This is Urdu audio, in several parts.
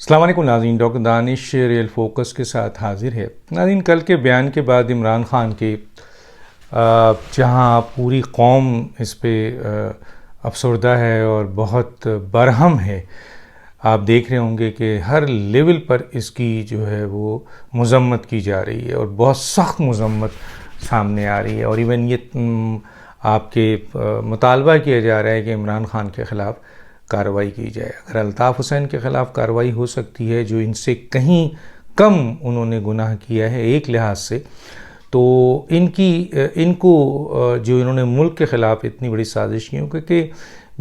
السلام علیکم ناظرین، ڈاکٹر دانش ریئل فوکس کے ساتھ حاضر ہے۔ ناظرین، کل کے بیان کے بعد عمران خان کے جہاں پوری قوم اس پہ افسردہ ہے اور بہت برہم ہے، آپ دیکھ رہے ہوں گے کہ ہر لیول پر اس کی جو ہے وہ مذمت کی جا رہی ہے اور بہت سخت مذمت سامنے آ رہی ہے، اور ایون یہ آپ کے مطالبہ کیا جا رہا ہے کہ عمران خان کے خلاف کارروائی کی جائے۔ اگر الطاف حسین کے خلاف کارروائی ہو سکتی ہے جو ان سے کہیں کم انہوں نے گناہ کیا ہے ایک لحاظ سے، تو ان کو جو انہوں نے ملک کے خلاف اتنی بڑی سازش کی، کیونکہ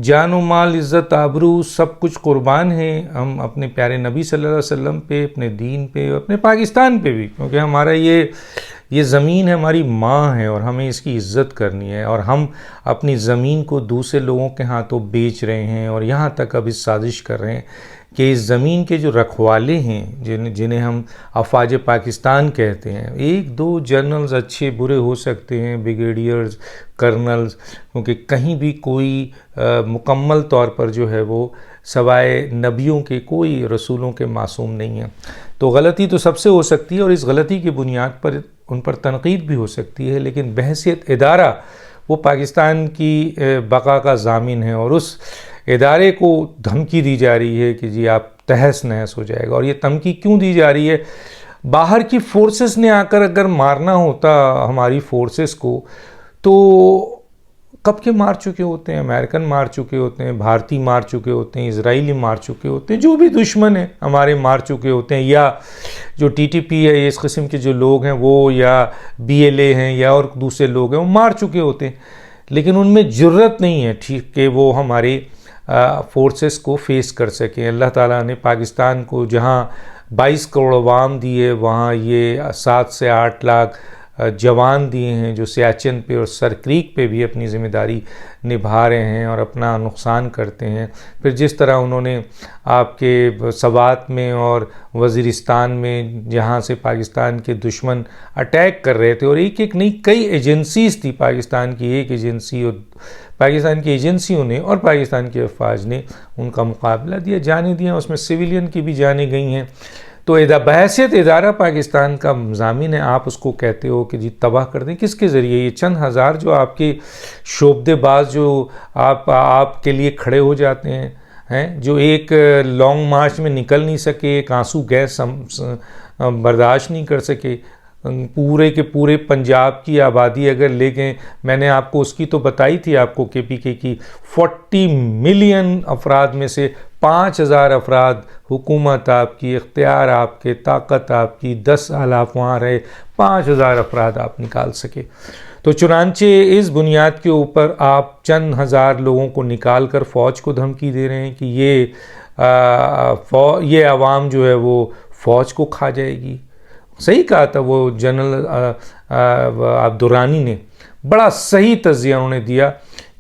جان و مال، عزت، آبرو سب کچھ قربان ہے ہم اپنے پیارے نبی صلی اللہ علیہ وسلم پہ، اپنے دین پہ، اپنے پاکستان پہ بھی، کیونکہ ہمارا یہ زمین ہے، ہماری ماں ہے اور ہمیں اس کی عزت کرنی ہے، اور ہم اپنی زمین کو دوسرے لوگوں کے ہاتھوں بیچ رہے ہیں اور یہاں تک اب اس سازش کر رہے ہیں کہ اس زمین کے جو رکھوالے ہیں جنہیں ہم افواج پاکستان کہتے ہیں، ایک دو جنرلز اچھے برے ہو سکتے ہیں، بریگیڈیئرز، کرنلز، کیونکہ کہیں بھی کوئی مکمل طور پر جو ہے وہ سوائے نبیوں کے کوئی رسولوں کے معصوم نہیں ہیں، تو غلطی تو سب سے ہو سکتی ہے اور اس غلطی کی بنیاد پر ان پر تنقید بھی ہو سکتی ہے، لیکن بحیثیت ادارہ وہ پاکستان کی بقا کا ضامن ہے، اور اس ادارے کو دھمکی دی جا رہی ہے کہ جی آپ تہس نہس ہو جائے گا۔ اور یہ دھمکی کیوں دی جا رہی ہے؟ باہر کی فورسز نے آ کر اگر مارنا ہوتا ہماری فورسز کو تو کب کے مار چکے ہوتے ہیں، امریکن مار چکے ہوتے ہیں، بھارتی مار چکے ہوتے ہیں، اسرائیلی مار چکے ہوتے ہیں، جو بھی دشمن ہیں ہمارے مار چکے ہوتے ہیں، یا جو ٹی ٹی پی ہے، اس قسم کے جو لوگ ہیں وہ، یا بی ایل اے ہیں یا اور دوسرے لوگ ہیں، وہ مار چکے ہوتے ہیں، لیکن ان میں جرت نہیں ہے ٹھیک کہ وہ ہمارے فورسز کو فیس کر سکیں۔ اللہ تعالیٰ نے پاکستان کو جہاں 22 کروڑ عوام دیے، وہاں یہ 7 سے 8 لاکھ جوان دیے ہیں جو سیاچن پہ اور سر کریک پہ بھی اپنی ذمہ داری نبھا رہے ہیں اور اپنا نقصان کرتے ہیں۔ پھر جس طرح انہوں نے آپ کے سوات میں اور وزیرستان میں جہاں سے پاکستان کے دشمن اٹیک کر رہے تھے، اور ایک نہیں کئی ایجنسیز تھی، پاکستان کی ایک ایجنسی اور پاکستان کی ایجنسیوں نے اور پاکستان کی افواج نے ان کا مقابلہ دیا، جانیں دیا، اس میں سویلین کی بھی جانیں گئی ہیں۔ تو بحیثیت ادارہ پاکستان کا ضامن ہے، آپ اس کو کہتے ہو کہ جی تباہ کر دیں، کس کے ذریعے؟ یہ چند ہزار جو آپ کے شعبدے باز جو آپ کے لیے کھڑے ہو جاتے ہیں، جو ایک لانگ مارچ میں نکل نہیں سکے، ایک آنسو گیس برداشت نہیں کر سکے، پورے کے پورے پنجاب کی آبادی اگر لے گئے، میں نے آپ کو اس کی تو بتائی تھی آپ کو کے پی کے کی 40 ملین افراد میں سے 5000 افراد حکومت آپ کی، اختیار آپ کے، طاقت آپ کی، 10 سال آپ وہاں رہے، 5000 افراد آپ نکال سکے۔ تو چنانچہ اس بنیاد کے اوپر آپ چند ہزار لوگوں کو نکال کر فوج کو دھمکی دے رہے ہیں کہ یہ عوام جو ہے وہ فوج کو کھا جائے گی۔ صحیح کہا تھا وہ جنرل عبدالرانی نے، بڑا صحیح تجزیہ انہوں نے دیا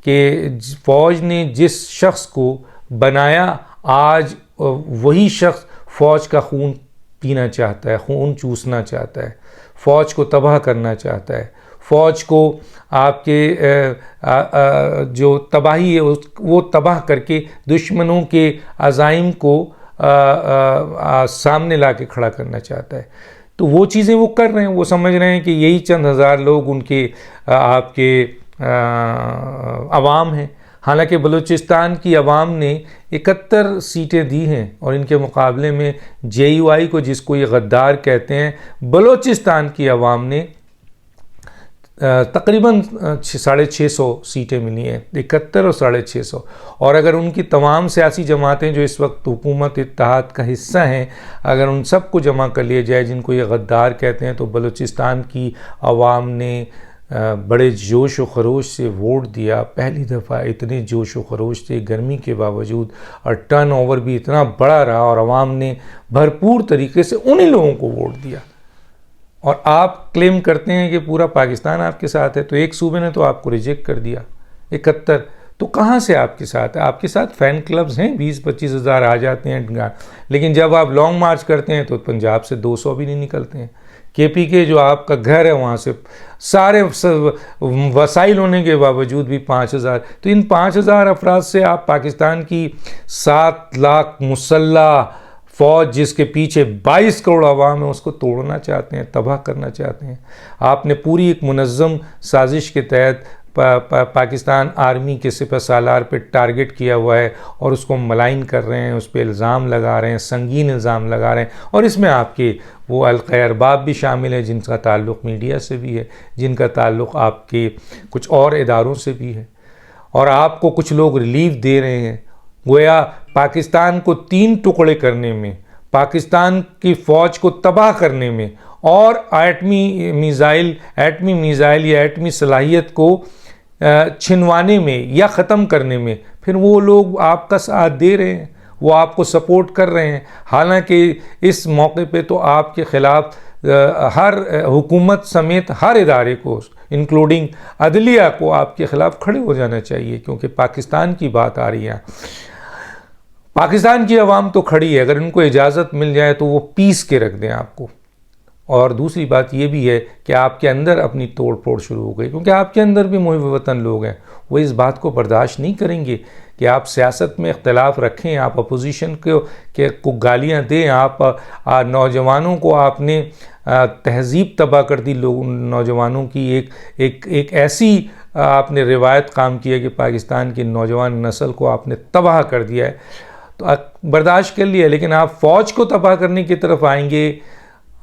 کہ فوج نے جس شخص کو بنایا، آج وہی شخص فوج کا خون پینا چاہتا ہے، خون چوسنا چاہتا ہے، فوج کو تباہ کرنا چاہتا ہے، فوج کو آپ کے جو تباہی ہے وہ تباہ کر کے دشمنوں کے عزائم کو سامنے لا کے کھڑا کرنا چاہتا ہے۔ تو وہ چیزیں وہ کر رہے ہیں، وہ سمجھ رہے ہیں کہ یہی چند ہزار لوگ ان کے آپ کے عوام ہیں، حالانکہ بلوچستان کی عوام نے 71 سیٹیں دی ہیں، اور ان کے مقابلے میں جے یو آئی کو، جس کو یہ غدار کہتے ہیں، بلوچستان کی عوام نے تقریباً 650 سیٹیں ملی ہیں، 71 اور 650، اور اگر ان کی تمام سیاسی جماعتیں جو اس وقت حکومت اتحاد کا حصہ ہیں، اگر ان سب کو جمع کر لیا جائے جن کو یہ غدار کہتے ہیں، تو بلوچستان کی عوام نے بڑے جوش و خروش سے ووٹ دیا، پہلی دفعہ اتنے جوش و خروش سے گرمی کے باوجود، اور ٹرن اوور بھی اتنا بڑا رہا، اور عوام نے بھرپور طریقے سے انہی لوگوں کو ووٹ دیا۔ اور آپ کلیم کرتے ہیں کہ پورا پاکستان آپ کے ساتھ ہے، تو ایک صوبے نے تو آپ کو ریجیکٹ کر دیا، 71، تو کہاں سے آپ کے ساتھ ہے؟ آپ کے ساتھ فین کلبز ہیں، 20-25 ہزار آ جاتے ہیں، لیکن جب آپ لانگ مارچ کرتے ہیں تو پنجاب سے 200 بھی نہیں نکلتے ہیں۔ کے پی کے جو آپ کا گھر ہے وہاں سے سارے وسائل ہونے کے باوجود بھی 5000، تو ان 5000 افراد سے آپ پاکستان کی 7 لاکھ مسلح فوج جس کے پیچھے 22 کروڑ عوام ہے اس کو توڑنا چاہتے ہیں، تباہ کرنا چاہتے ہیں۔ آپ نے پوری ایک منظم سازش کے تحت پاکستان آرمی کے سپہ سالار پہ ٹارگٹ کیا ہوا ہے اور اس کو ملائن کر رہے ہیں، اس پہ الزام لگا رہے ہیں، سنگین الزام لگا رہے ہیں، اور اس میں آپ کے وہ حلقۂ ارباب بھی شامل ہیں جن کا تعلق میڈیا سے بھی ہے، جن کا تعلق آپ کے کچھ اور اداروں سے بھی ہے، اور آپ کو کچھ لوگ ریلیف دے رہے ہیں۔ گویا پاکستان کو 3 ٹکڑے کرنے میں، پاکستان کی فوج کو تباہ کرنے میں، اور ایٹمی میزائل یا ایٹمی صلاحیت کو چھنوانے میں یا ختم کرنے میں، پھر وہ لوگ آپ کا ساتھ دے رہے ہیں، وہ آپ کو سپورٹ کر رہے ہیں۔ حالانکہ اس موقع پہ تو آپ کے خلاف ہر حکومت سمیت ہر ادارے کو انکلوڈنگ عدلیہ کو آپ کے خلاف کھڑے ہو جانا چاہیے، کیونکہ پاکستان کی بات آ رہی ہے۔ پاکستان کی عوام تو کھڑی ہے، اگر ان کو اجازت مل جائے تو وہ پیس کے رکھ دیں آپ کو۔ اور دوسری بات یہ بھی ہے کہ آپ کے اندر اپنی توڑ پھوڑ شروع ہو گئی، کیونکہ آپ کے اندر بھی محب وطن لوگ ہیں، وہ اس بات کو برداشت نہیں کریں گے کہ آپ سیاست میں اختلاف رکھیں، آپ اپوزیشن کو گالیاں دیں، آپ نوجوانوں کو آپ نے تہذیب تباہ کر دی، نوجوانوں کی ایک ایسی آپ نے روایت قائم کی ہے کہ پاکستان کی نوجوان نسل کو آپ نے تباہ کر دیا ہے، تو برداشت کر لیا۔ لیکن آپ فوج کو تباہ کرنے کی طرف آئیں گے،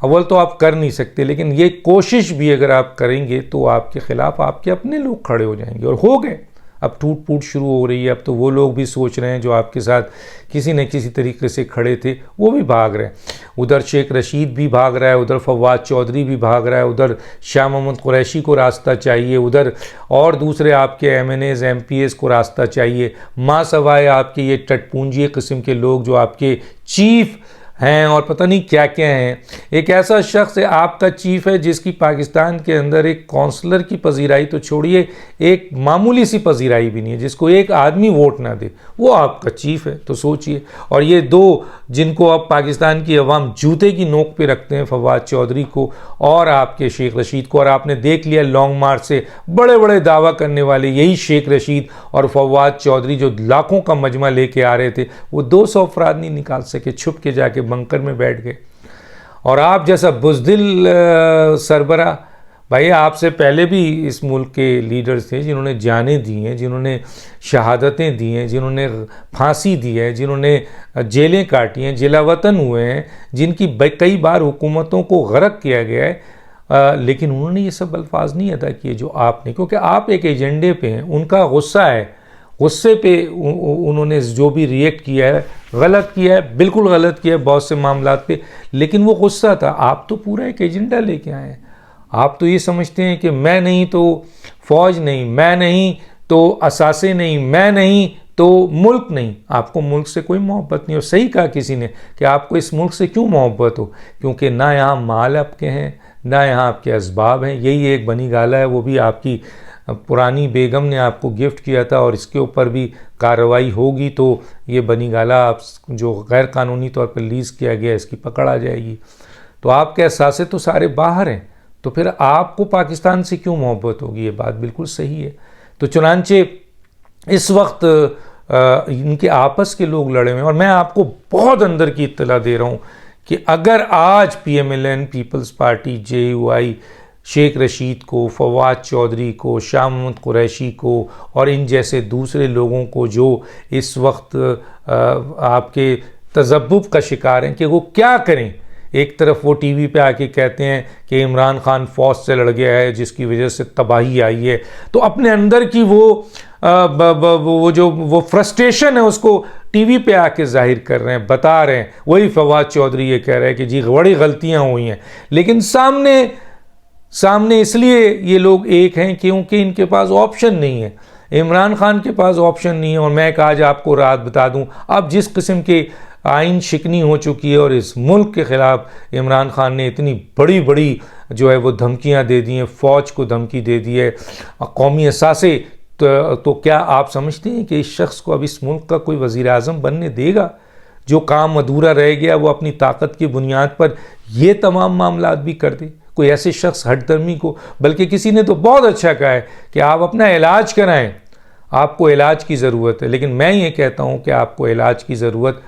اول تو آپ کر نہیں سکتے، لیکن یہ کوشش بھی اگر آپ کریں گے تو آپ کے خلاف آپ کے اپنے لوگ کھڑے ہو جائیں گے، اور ہو گئے۔ اب ٹوٹ پھوٹ شروع ہو رہی ہے، اب تو وہ لوگ بھی سوچ رہے ہیں جو آپ کے ساتھ کسی نہ کسی طریقے سے کھڑے تھے وہ بھی بھاگ رہے ہیں۔ ادھر شیخ رشید بھی بھاگ رہا ہے، ادھر فواد چودھری بھی بھاگ رہا ہے، ادھر شاہ محمود قریشی کو راستہ چاہیے، ادھر اور دوسرے آپ کے MNAs MPAs کو راستہ چاہیے، ماں سوائے آپ کے یہ ٹٹ پونجی قسم کے لوگ جو آپ کے چیف ہیں اور پتہ نہیں کیا کیا ہیں۔ ایک ایسا شخص ہے آپ کا چیف ہے جس کی پاکستان کے اندر ایک کونسلر کی پذیرائی تو چھوڑیے، ایک معمولی سی پذیرائی بھی نہیں ہے، جس کو ایک آدمی ووٹ نہ دے، وہ آپ کا چیف ہے۔ تو سوچئے، اور یہ دو جن کو اب پاکستان کی عوام جوتے کی نوک پہ رکھتے ہیں، فواد چودھری کو اور آپ کے شیخ رشید کو، اور آپ نے دیکھ لیا لانگ مارچ سے بڑے بڑے دعویٰ کرنے والے یہی شیخ رشید اور فواد چودھری جو لاکھوں کا مجمع لے کے آ رہے تھے، وہ 200 افراد نہیں نکال سکے، چھپ کے جا کے بنکر میں بیٹھ گئے۔ اور آپ جیسا بزدل سربراہ، بھائی آپ سے پہلے بھی اس ملک کے لیڈرز تھے جنہوں نے جانیں دی ہیں، جنہوں نے شہادتیں دی ہیں، جنہوں نے پھانسی دی ہے، جنہوں نے جیلیں کاٹی ہیں، جلا وطن ہوئے ہیں، جن کی کئی بار حکومتوں کو غرق کیا گیا ہے، لیکن انہوں نے یہ سب الفاظ نہیں ادا کیے جو آپ نے، کیونکہ آپ ایک ایجنڈے پہ ہیں، ان کا غصہ ہے، غصے پہ انہوں نے جو بھی ریئیکٹ کیا ہے غلط کیا ہے، بالکل غلط کیا ہے بہت سے معاملات پہ، لیکن وہ غصہ تھا۔ آپ تو پورا ایک ایجنڈا لے کے آئے ہیں، آپ تو یہ سمجھتے ہیں کہ میں نہیں تو فوج نہیں، میں نہیں تو اثاثے نہیں، میں نہیں تو ملک نہیں۔ آپ کو ملک سے کوئی محبت نہیں، اور صحیح کہا کسی نے کہ آپ کو اس ملک سے کیوں محبت ہو، کیونکہ نہ یہاں مال آپ کے ہیں، نہ یہاں آپ کے اسباب ہیں۔ یہی ایک بنی گالہ ہے، وہ بھی آپ کی پرانی بیگم نے آپ کو گفٹ کیا تھا، اور اس کے اوپر بھی کارروائی ہوگی تو یہ بنی گالہ آپ جو غیر قانونی طور پر لیز کیا گیا اس کی پکڑ آ جائے گی۔ تو آپ کے اثاثے تو سارے باہر ہیں، تو پھر آپ کو پاکستان سے کیوں محبت ہوگی؟ یہ بات بالکل صحیح ہے۔ تو چنانچہ اس وقت ان کے آپس کے لوگ لڑے ہوئے ہیں، اور میں آپ کو بہت اندر کی اطلاع دے رہا ہوں کہ اگر آج P M L N, Peoples Party, J U I Sheikh Rasheed کو، فواد چودھری کو، شاہ محمود قریشی کو اور ان جیسے دوسرے لوگوں کو جو اس وقت آپ کے تذبذب کا شکار ہیں کہ وہ کیا کریں، ایک طرف وہ ٹی وی پہ آ کے کہتے ہیں کہ عمران خان فوج سے لڑ گیا ہے جس کی وجہ سے تباہی آئی ہے، تو اپنے اندر کی وہ فرسٹریشن ہے اس کو ٹی وی پہ آ کے ظاہر کر رہے ہیں، بتا رہے ہیں۔ وہی فواد چودھری یہ کہہ رہے ہیں کہ جی بڑی غلطیاں ہوئی ہیں، لیکن سامنے اس لیے یہ لوگ ایک ہیں کیونکہ ان کے پاس آپشن نہیں ہے، عمران خان کے پاس آپشن نہیں ہے۔ اور میں آج آپ کو رات بتا دوں، اب جس قسم کے آئین شکنی ہو چکی ہے اور اس ملک کے خلاف عمران خان نے اتنی بڑی جو ہے وہ دھمکیاں دے دی ہیں، فوج کو دھمکی دے دی ہے، قومی اثاثے، تو کیا آپ سمجھتے ہیں کہ اس شخص کو اب اس ملک کا کوئی وزیر اعظم بننے دے گا؟ جو کام ادھورا رہ گیا وہ اپنی طاقت کی بنیاد پر یہ تمام معاملات بھی کر دے؟ کوئی ایسے شخص ہٹ درمی کو، بلکہ کسی نے تو بہت اچھا کہا ہے کہ آپ اپنا علاج کرائیں، آپ کو علاج کی ضرورت ہے، لیکن میں یہ کہتا ہوں کہ آپ کو علاج کی ضرورت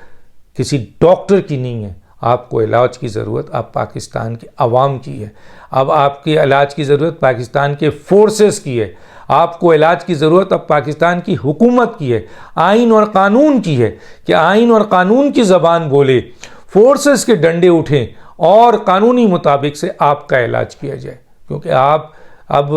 کسی ڈاکٹر کی نہیں ہے. آپ کو علاج کی ضرورت اب پاکستان کے عوام کی ہے. اب آپ کے علاج کی ضرورت پاکستان کے فورسز کی ہے. آپ کو علاج کی ضرورت اب پاکستان کی حکومت کی ہے, آئین اور قانون کی ہے, کہ آئین اور قانون کی زبان بولے, فورسز کے ڈنڈے اٹھیں اور قانونی مطابق سے آپ کا علاج کیا جائے. کیونکہ آپ اب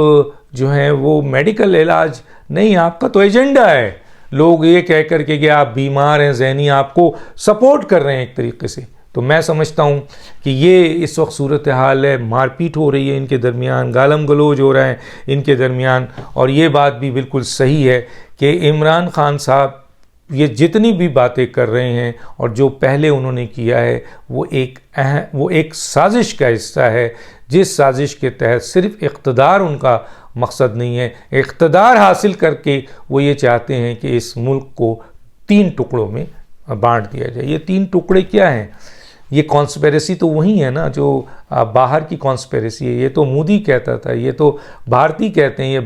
جو ہیں وہ میڈیکل علاج نہیں, آپ کا تو ایجنڈا ہے. لوگ یہ کہہ کر کے کہ آپ بیمار ہیں ذہنی, آپ کو سپورٹ کر رہے ہیں ایک طریقے سے. تو میں سمجھتا ہوں کہ یہ اس وقت صورتحال ہے, مار پیٹ ہو رہی ہے ان کے درمیان, گالم گلوچ ہو رہا ہے ان کے درمیان. اور یہ بات بھی بالکل صحیح ہے کہ عمران خان صاحب یہ جتنی بھی باتیں کر رہے ہیں اور جو پہلے انہوں نے کیا ہے وہ ایک سازش کا حصہ ہے, جس سازش کے تحت صرف اقتدار ان کا مقصد نہیں ہے. اقتدار حاصل کر کے وہ یہ چاہتے ہیں کہ اس ملک کو 3 ٹکڑوں میں بانٹ دیا جائے. یہ 3 ٹکڑے کیا ہیں؟ یہ کانسپیریسی تو وہی ہے نا جو باہر کی کانسپیریسی ہے. یہ تو مودی کہتا تھا, یہ تو بھارتی کہتے ہیں. یہ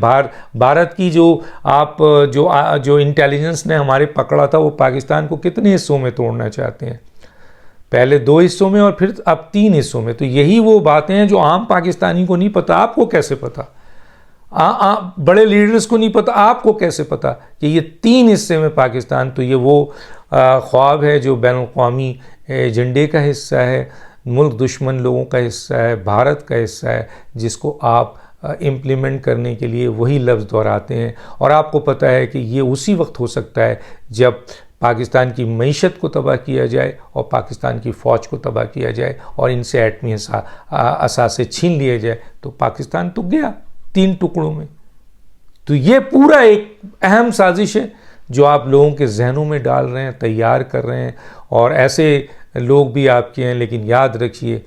بھارت کی جو انٹیلیجنس نے ہمارے پکڑا تھا, وہ پاکستان کو کتنے حصوں میں توڑنا چاہتے ہیں؟ پہلے 2 حصوں میں اور پھر اب 3 حصوں میں. تو یہی وہ باتیں ہیں جو عام پاکستانی کو نہیں پتہ. آپ کو کیسے پتہ؟ بڑے لیڈرز کو نہیں پتہ, آپ کو کیسے پتہ کہ یہ 3 حصے میں پاکستان؟ تو یہ وہ خواب ہے جو بین الاقوامی ایجنڈے کا حصہ ہے, ملک دشمن لوگوں کا حصہ ہے, بھارت کا حصہ ہے, جس کو آپ امپلیمنٹ کرنے کے لیے وہی لفظ دہراتے ہیں. اور آپ کو پتہ ہے کہ یہ اسی وقت ہو سکتا ہے جب پاکستان کی معیشت کو تباہ کیا جائے اور پاکستان کی فوج کو تباہ کیا جائے اور ان سے ایٹمی اثاثے چھین لیے جائے. تو پاکستان تو گیا 3 ٹکڑوں میں. تو یہ پورا ایک اہم سازش ہے جو آپ لوگوں کے ذہنوں میں ڈال رہے ہیں, تیار کر رہے ہیں. اور ایسے لوگ بھی آپ کے ہیں, لیکن یاد رکھیے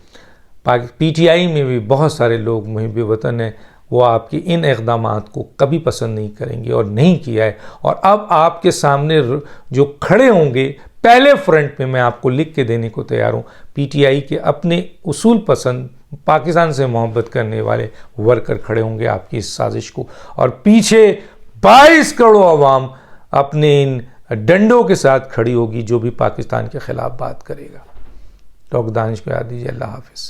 پی ٹی آئی میں بھی بہت سارے لوگ محب وطن ہیں, وہ آپ کے ان اقدامات کو کبھی پسند نہیں کریں گے اور نہیں کیا ہے. اور اب آپ کے سامنے جو کھڑے ہوں گے پہلے فرنٹ میں آپ کو لکھ کے دینے کو تیار ہوں, پی ٹی آئی کے اپنے اصول پسند پاکستان سے محبت کرنے والے ورکر کھڑے ہوں گے آپ کی اس سازش کو, اور پیچھے 22 کروڑ عوام اپنے ان ڈنڈوں کے ساتھ کھڑی ہوگی جو بھی پاکستان کے خلاف بات کرے گا. ڈاکٹر دانش کو یاد دیجیے. اللہ حافظ.